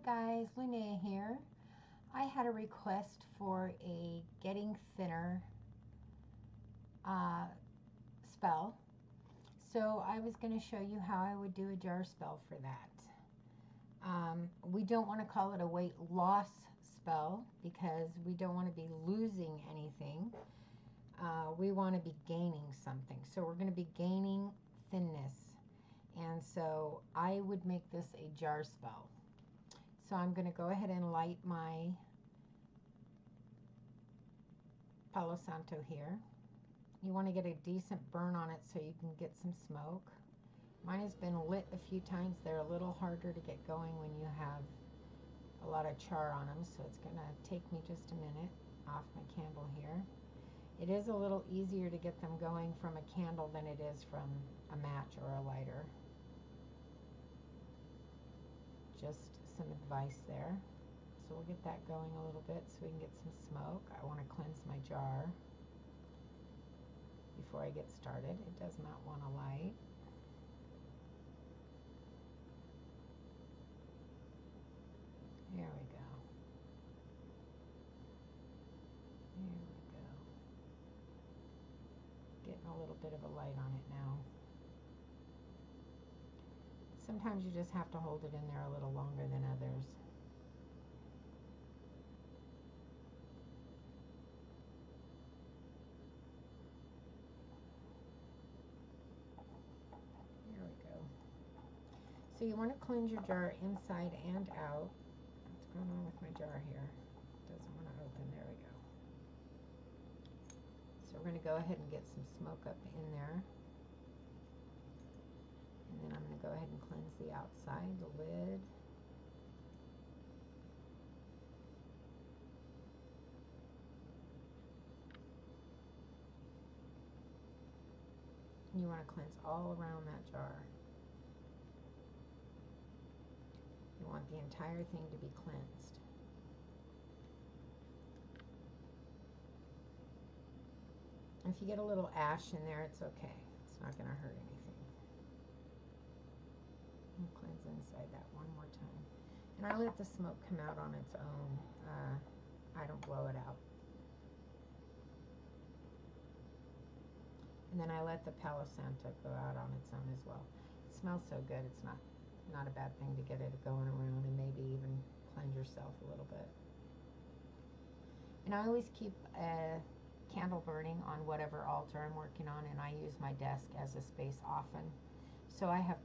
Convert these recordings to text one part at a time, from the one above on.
guys, Linnea here. I had a request for a getting thinner uh, spell. So I was going to show you how I would do a jar spell for that. We don't want to call it a weight loss spell because we don't want to be losing anything. We want to be gaining something. So we're going to be gaining thinness. And so I would make this a jar spell. So I'm going to go ahead and light my Palo Santo here. You want to get a decent burn on it so you can get some smoke. Mine has been lit a few times. They're a little harder to get going when you have a lot of char on them, so it's going to take me just a minute off my candle here. It is a little easier to get them going from a candle than it is from a match or a lighter. Just some advice there. So we'll get that going a little bit so we can get some smoke. I want to cleanse my jar before I get started. It does not want to light. There we go. There we go. Getting a little bit of a light on it now. Sometimes you just have to hold it in there a little longer than others. There we go. So you want to cleanse your jar inside and out. What's going on with my jar here? It doesn't want to open. There we go. So we're going to go ahead and get some smoke up in there. And then I'm going to go ahead and cleanse the outside, the lid. And you want to cleanse all around that jar. You want the entire thing to be cleansed. If you get a little ash in there, it's okay. It's not going to hurt anything. And cleanse inside that one more time. And I let the smoke come out on its own. I don't blow it out. And then I let the Palo Santo go out on its own as well. It smells so good. It's not a bad thing to get it going around and maybe even cleanse yourself a little bit. And I always keep a candle burning on whatever altar I'm working on, and I use my desk as a space often. So I have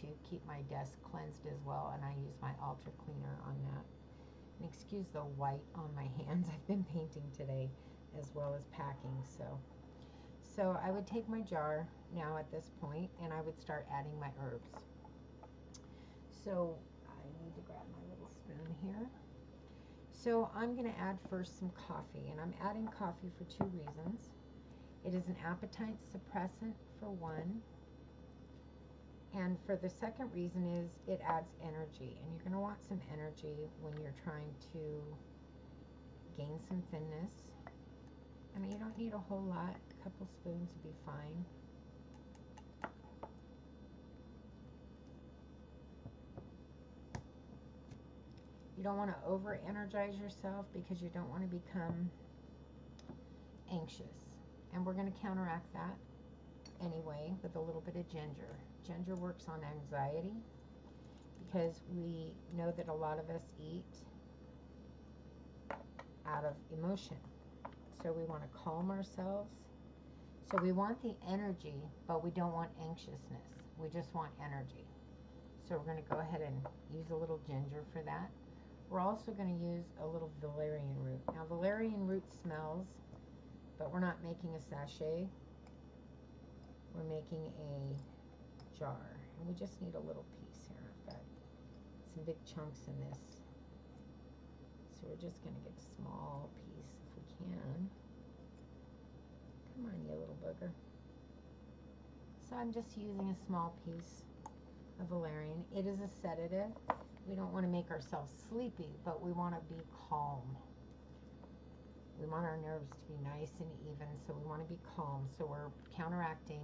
to keep my desk cleansed as well, and I use my altar cleaner on that. And excuse the white on my hands. I've been painting today as well as packing. So I would take my jar now at this point, and I would start adding my herbs. So I need to grab my little spoon here. So I'm going to add first some coffee, and I'm adding coffee for two reasons. It is an appetite suppressant for one, and for the second reason is it adds energy, and you're going to want some energy when you're trying to gain some thinness. I mean, you don't need a whole lot. A couple spoons would be fine. You don't want to over-energize yourself because you don't want to become anxious. And we're going to counteract that anyway with a little bit of ginger. Ginger works on anxiety because we know that a lot of us eat out of emotion. So we want to calm ourselves. So we want the energy, but we don't want anxiousness. We just want energy. So we're going to go ahead and use a little ginger for that. We're also going to use a little valerian root. Now valerian root smells, but we're not making a sachet. We're making a jar. And we just need a little piece here. I've got some big chunks in this. So we're just going to get a small piece if we can. Come on, you little booger. So I'm just using a small piece of valerian. It is a sedative. We don't want to make ourselves sleepy, but we want to be calm. We want our nerves to be nice and even, so we want to be calm. So we're counteracting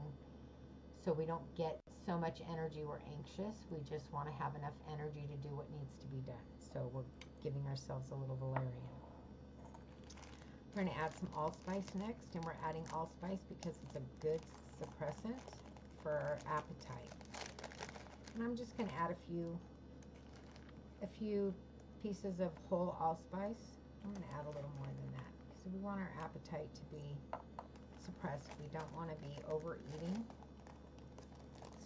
so we don't get so much energy we're anxious. We just want to have enough energy to do what needs to be done. So we're giving ourselves a little valerian. We're going to add some allspice next, and we're adding allspice because it's a good suppressant for our appetite. And I'm just going to add a few pieces of whole allspice. I'm going to add a little more than that because we want our appetite to be suppressed. We don't want to be overeating.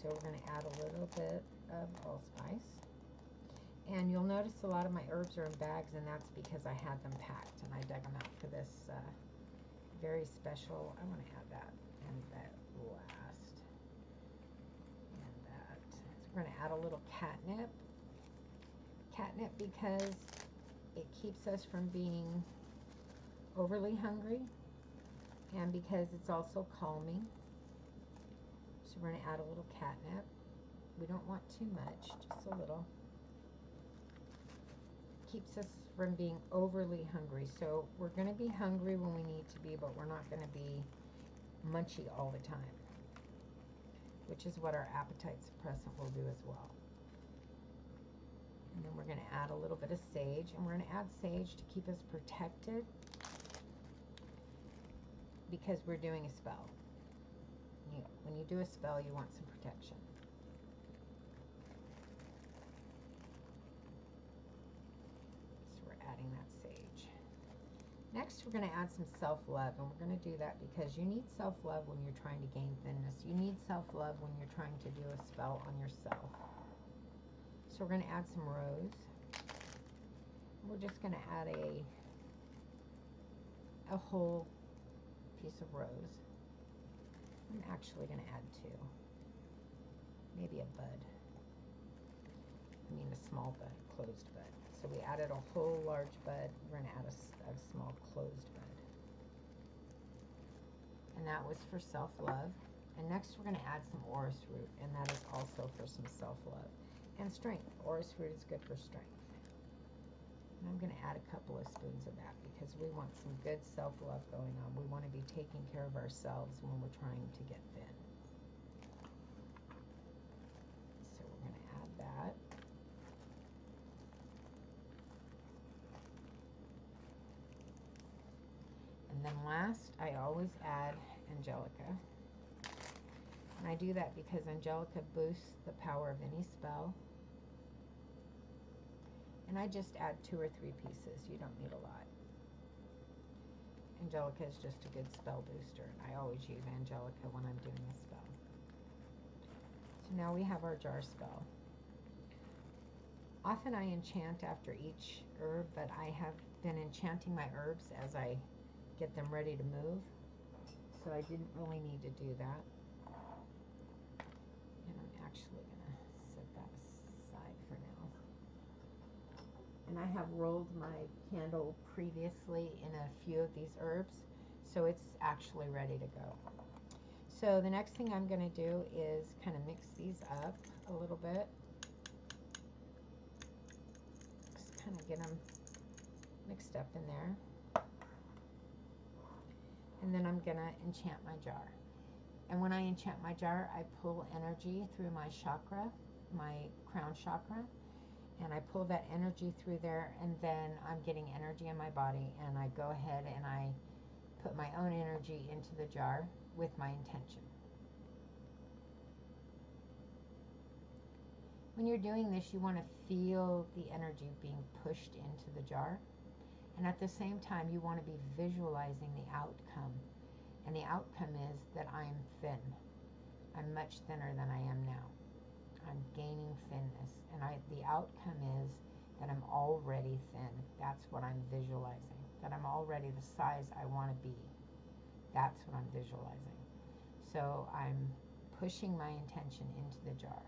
So we're going to add a little bit of allspice. And you'll notice a lot of my herbs are in bags, and that's because I had them packed and I dug them out for this very special. I want to add that and that last. And that. So we're going to add a little catnip. Catnip because it keeps us from being overly hungry, and because it's also calming. So we're going to add a little catnip. We don't want too much, just a little. Keeps us from being overly hungry. So we're going to be hungry when we need to be, but we're not going to be munchy all the time, which is what our appetite suppressant will do as well. And then we're going to add a little bit of sage, and we're going to add sage to keep us protected because we're doing a spell. When you do a spell, you want some protection. So we're adding that sage. Next, we're going to add some self-love, and we're going to do that because you need self-love when you're trying to gain thinness. You need self-love when you're trying to do a spell on yourself. So we're going to add some rose. We're just going to add a whole piece of rose. I'm actually going to add 2. Maybe a bud. I mean a small bud, closed bud. So we added a whole large bud. We're going to add a small closed bud. And that was for self-love. And next we're going to add some orris root, and that is also for some self-love. And strength. Orris root is good for strength. And I'm going to add a couple of spoons of that because we want some good self-love going on. We want to be taking care of ourselves when we're trying to get thin. So we're going to add that. And then last, I always add Angelica. And I do that because Angelica boosts the power of any spell. And I just add 2 or 3 pieces. You don't need a lot. Angelica is just a good spell booster. I always use Angelica when I'm doing a spell. So now we have our jar spell. Often I enchant after each herb, but I have been enchanting my herbs as I get them ready to move. So I didn't really need to do that. And I'm actually going to set that aside for now. And I have rolled my candle previously in a few of these herbs, so it's actually ready to go. So the next thing I'm going to do is kind of mix these up a little bit. Just kind of get them mixed up in there. And then I'm going to enchant my jar. And when I enchant my jar, I pull energy through my chakra, my crown chakra. And I pull that energy through there, and then I'm getting energy in my body, and I go ahead and I put my own energy into the jar with my intention. When you're doing this, you want to feel the energy being pushed into the jar, and at the same time you want to be visualizing the outcome. And the outcome is that I'm thin. I'm much thinner than I am now. I'm gaining thinness, and the outcome is that I'm already thin. That's what I'm visualizing, that I'm already the size I want to be. That's what I'm visualizing. So I'm pushing my intention into the jar.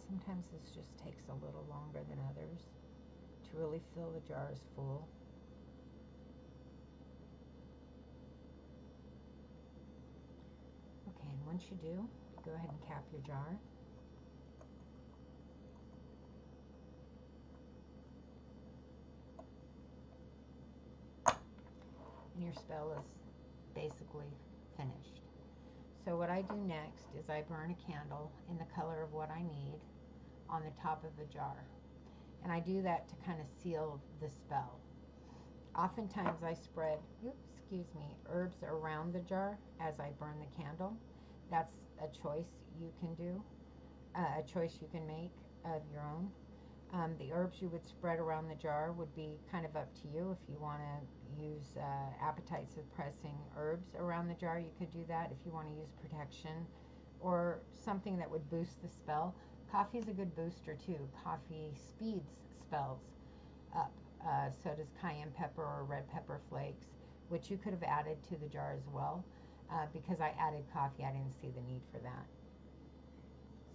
Sometimes this just takes a little longer than others to really fill the jars full. Okay, and once you do, go ahead and cap your jar. And your spell is basically finished. So what I do next is I burn a candle in the color of what I need on the top of the jar. And I do that to kind of seal the spell. Oftentimes I spread, herbs around the jar as I burn the candle. That's a choice you can do, a choice you can make of your own. The herbs you would spread around the jar would be kind of up to you. If you want to use appetite suppressing herbs around the jar, you could do that. If you want to use protection or something that would boost the spell, coffee is a good booster too. Coffee speeds spells up. So does cayenne pepper or red pepper flakes, which you could have added to the jar as well. Because I added coffee, I didn't see the need for that.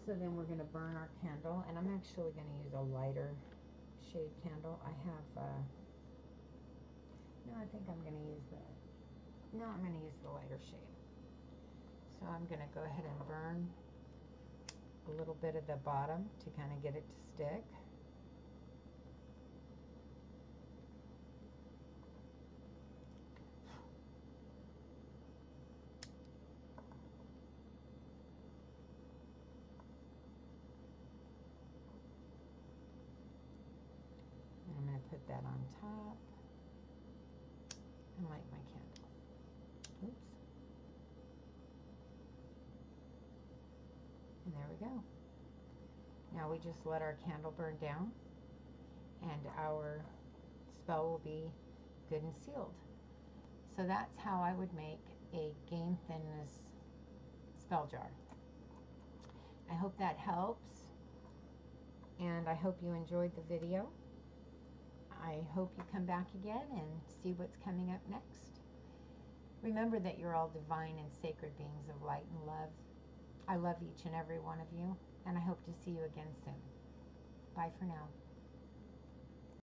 So then we're going to burn our candle, and I'm actually going to use a lighter shade candle. I have, no, I think I'm going to use I'm going to use the lighter shade. So I'm going to go ahead and burn a little bit of the bottom to kind of get it to stick. I'm going to put that on top and light my candle. Oops. And there we go. Now we just let our candle burn down and our spell will be good and sealed. So that's how I would make a gain thinness spell jar. I hope that helps, and I hope you enjoyed the video. I hope you come back again and see what's coming up next. Remember that you're all divine and sacred beings of light and love. I love each and every one of you, and I hope to see you again soon. Bye for now.